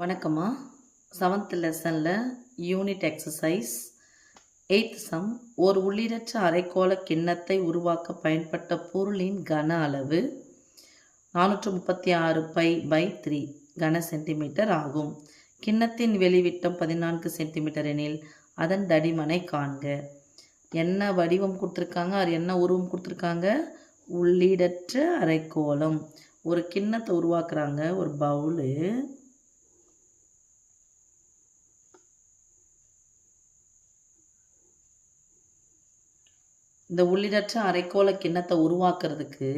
வணக்கம்மா. 7th லெசனில் unit exercise 8th some. ஒரு உள்ளீடற்ற அரைக்கோள கிண்ணத்தை உருவாக்க பயன்பட்ட பொருளின் கன அளவு 436π/3 கன சென்டிமீட்டர் ஆகும். கிண்ணத்தின் வெளிவிட்டம் 14 சென்டிமீட்டர் எனில் அதன் தடிமனை காண்க. என்ன வடிவம் கொடுத்துருக்காங்க, அது என்ன உருவம் கொடுத்துருக்காங்க? உள்ளீடற்ற அரைக்கோளம். ஒரு கிண்ணத்தை உருவாக்குறாங்க, ஒரு பவுலு. இந்த உள்ளீடற்ற அரைக்கோள கிண்ணத்தை உருவாக்குறதுக்கு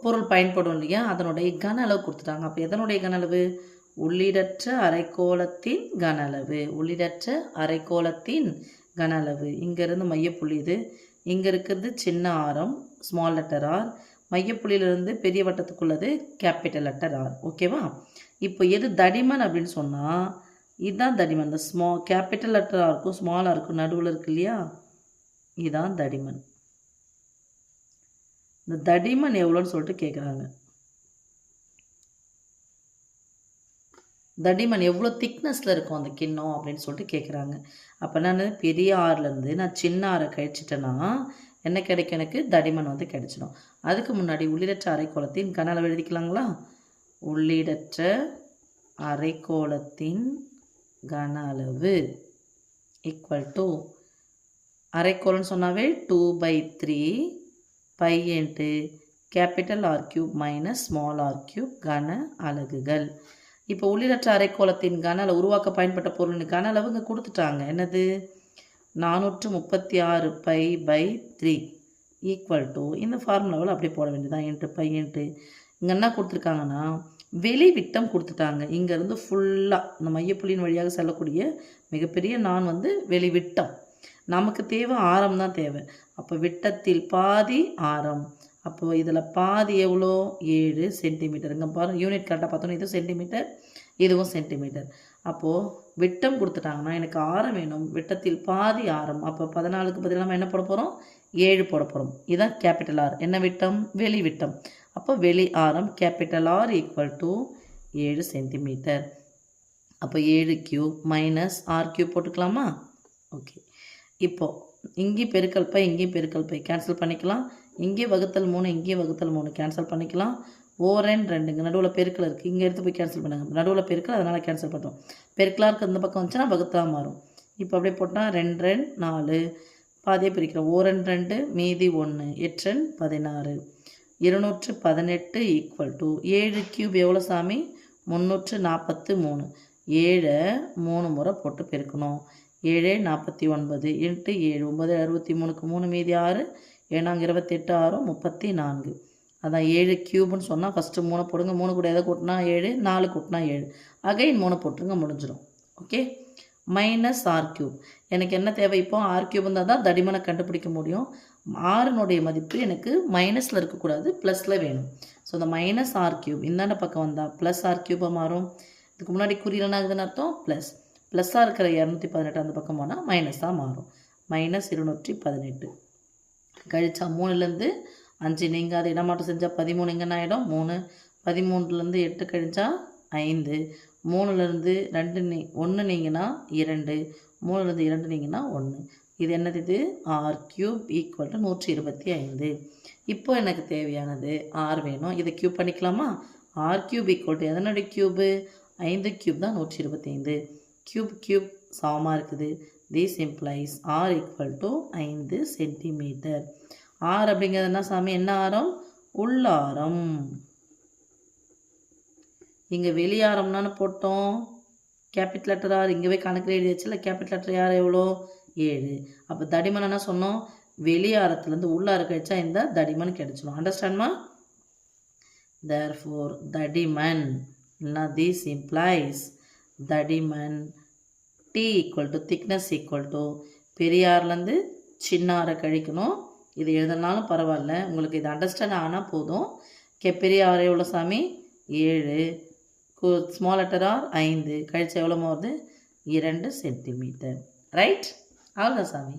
பொருள் பயன்படும் இல்லையா, அதனுடைய கன அளவு கொடுத்துட்டாங்க. அப்போ எதனுடைய கன அளவு? உள்ளீடற்ற அரைக்கோளத்தின் கன அளவு. உள்ளீடற்ற அரைக்கோளத்தின் கன அளவு. இங்கேருந்து மையப்புள்ளி இது, இங்கே இருக்கிறது சின்ன ஆரம் ஸ்மால் லெட்டர் ஆர், மையப்புள்ளியிலிருந்து பெரிய வட்டத்துக்குள்ளது கேபிட்டல் லெட்டர் ஆர். ஓகேவா? இப்போ எது தடிமன் அப்படின்னு சொன்னால் இதுதான் தடிமன். இந்த கேபிட்டல் லெட்டராக இருக்கும், ஸ்மாலாக இருக்கும், நடுவில் இருக்கு இல்லையா, இதுதான் தடிமன். இந்த தடிமன் எவ்வளோன்னு சொல்லிட்டு கேட்குறாங்க. தடிமன் எவ்வளோ திக்னஸில் இருக்கும் அந்த கிண்ணம் அப்படின்னு சொல்லிட்டு கேட்குறாங்க. அப்போ நான் பெரிய ஆர்லேருந்து நான் சின்ன ஆரை கழிச்சிட்டேன்னா என்ன கிடைக்கும்? எனக்கு தடிமன் கிடைச்சிடும். அதுக்கு முன்னாடி உள்ளீடற்ற அரைக்கோளத்தின் கன அளவு எழுதிக்கலாங்களா? உள்ளீடற்ற அரைக்கோளத்தின் கன அளவு ஈக்குவல் டு, அரைக்கோளம்னு சொன்னாவே 2/3 pi into capital R cube minus small R cube கன அலகுகள். இப்போ உள்ளீடற்ற அரைக்கோளத்தின் கன அளவு உருவாக்க பயன்பட்ட பொருளின் கன அளவு இங்கே கொடுத்துட்டாங்க. என்னது? 436π/3 ஈக்குவல் டு, இந்த ஃபார்முலாவில் அப்படியே போட வேண்டியதான், இன்ட்டு பை இன்ட்டு இங்கே என்ன கொடுத்துருக்காங்கன்னா வெளிவிட்டம் கொடுத்துட்டாங்க. இங்கேருந்து ஃபுல்லாக இந்த மையப்புள்ளியின் வழியாக செல்லக்கூடிய மிகப்பெரிய நான் வெளிவிட்டம். நமக்கு தேவை ஆரம் தான் தேவை. அப்போ விட்டத்தில் பாதி ஆரம். அப்போது இதில் பாதி எவ்வளோ? 7 சென்டிமீட்டர். இங்கே பாருங்கள், யூனிட் கரெக்டாக பார்த்தோன்னா இது சென்டிமீட்டர், இதுவும் சென்டிமீட்டர். அப்போது விட்டம் கொடுத்துட்டாங்கன்னா எனக்கு ஆரம் வேணும். விட்டத்தில் பாதி ஆரம். அப்போ 14க்கு பதிலாக நம்ம என்ன போட போகிறோம்? 7 போட போகிறோம். இதுதான் கேபிட்டல் ஆர். என்ன விட்டம்? வெளி விட்டம். அப்போ வெளி ஆரம் capital R equal to 7 centimetre. அப்போ 7 கியூப் மைனஸ் ஆர் கியூப் போட்டுக்கலாமா? ஓகே. இப்போது இங்கேயும் பெருக்கல் பை, இங்கேயும் பெருக்கல் பை கேன்சல் பண்ணிக்கலாம். இங்கே வகுத்தல் 3, இங்கே வகுத்தல் 3 கேன்சல் பண்ணிக்கலாம். ஓரன் 2 நடுவில் பெருக்கல் இருக்குது, இங்கே எடுத்து போய் கேன்சல் பண்ணுங்கள். நடுவில் பெருக்கல், அதனால் கேன்சல் பண்ணுறோம். பெருக்கலாக இருக்க இந்த பக்கம் வந்துச்சுன்னா வகுத்தாக மாறும். இப்போ அப்படியே போட்டால் 2 2 4 பாதியை பிரிக்கிறோம். ஓரன் 2 மீதி 1 8 16 218 ஈக்குவல் டு 7 கியூப் எவ்வளோ சாமி? 343. 7 3 முறை போட்டு பெருக்கணும். 7 49 இன்ட்டு 7 9 63க்கு 3 மீதி 6 7 28 6 34. அதான் 7 கியூப்னு சொன்னால் ஃபஸ்ட்டு 3 போடுங்க. 3 கூட எதை கூட்டினா 7, 4 கூட்டினா 7, அகைன் 3 போட்டுருங்க, முடிஞ்சிடும். ஓகே. Minus R cube. எனக்கு என்ன தேவை? இப்போ ஆர் கியூப் இருந்தால் தான் தடிமனை கண்டுபிடிக்க முடியும். ஆறுனுடைய மதிப்பு எனக்கு மைனஸில் இருக்கக்கூடாது, ப்ளஸில் வேணும். ஸோ இந்த மைனஸ் ஆர் கியூப் இந்தாண்ட பக்கம் வந்தால் ப்ளஸ் ஆர் கியூபாக மாறும். இதுக்கு முன்னாடி குறியிலனா ஆகுதுன்னு அர்த்தம் ப்ளஸ். ப்ளஸ்ஸாக இருக்கிற 218 அந்த பக்கம் போனால் மைனஸாக மாறும். மைனஸ் 218 கழிச்சா 3லேருந்து 5 நீங்கள் அதை இடமாட்டம் செஞ்சால் 13 இங்கே ஆகிடும் 3. 13லேருந்து 8 கழிச்சா 5. 3லேருந்து 2 1 நீங்கன்னா 2, 3லேருந்து 2 நீங்கன்னா 1. இது என்னது? இது ஆர் கியூப் ஈக்குவல் டு 125. இப்போ எனக்கு தேவையானது ஆர் வேணும். இதை கியூப் பண்ணிக்கலாமா? ஆர் கியூப் ஈக்குவல் டு எதனுடைய கியூபு? 5 கியூப் தான் 125. கியூப் கியூப் சமமாக இருக்குது. This implies R equal to 5 centimetre. R அப்படிங்கிறது என்ன சாமி? என்ன ஆரம்? உள்ளாரம். இங்கே வெளியாரம்னான்னு போட்டோம், கேபிட்டல் லெட்டர் ஆர். இங்கே போய் கணக்கில் எழுதி வச்சுல கேபிட்டல் லெட்டர் யார் எவ்வளோ? 7. அப்போ தடிமன் என்ன சொன்னோம்? வெளியாரத்துலேருந்து உள்ளார கழிச்சா இந்த தடிமன் கிடைச்சிடும். அண்டர்ஸ்டாண்ட்மா? தேர்ஃபோர் தடிமன் இல்லைனா திஸ் இம்ப்ளைஸ் தடிமன் T equal to thickness equal to பெரியார்லேருந்து சின்ன ஆரை கழிக்கணும். இது எழுதனாலும் பரவாயில்ல, உங்களுக்கு இது அண்டர்ஸ்டாண்ட் ஆனால் போதும். பெரிய ஆர் எவ்வளோ சாமி? 7. ஸ்மால் லெட்டர் ஆர் 5 கழிச்சா எவ்வளோ வருது? 2 சென்டிமீட்டர். ரைட்? அவ்வளோதான் சாமி.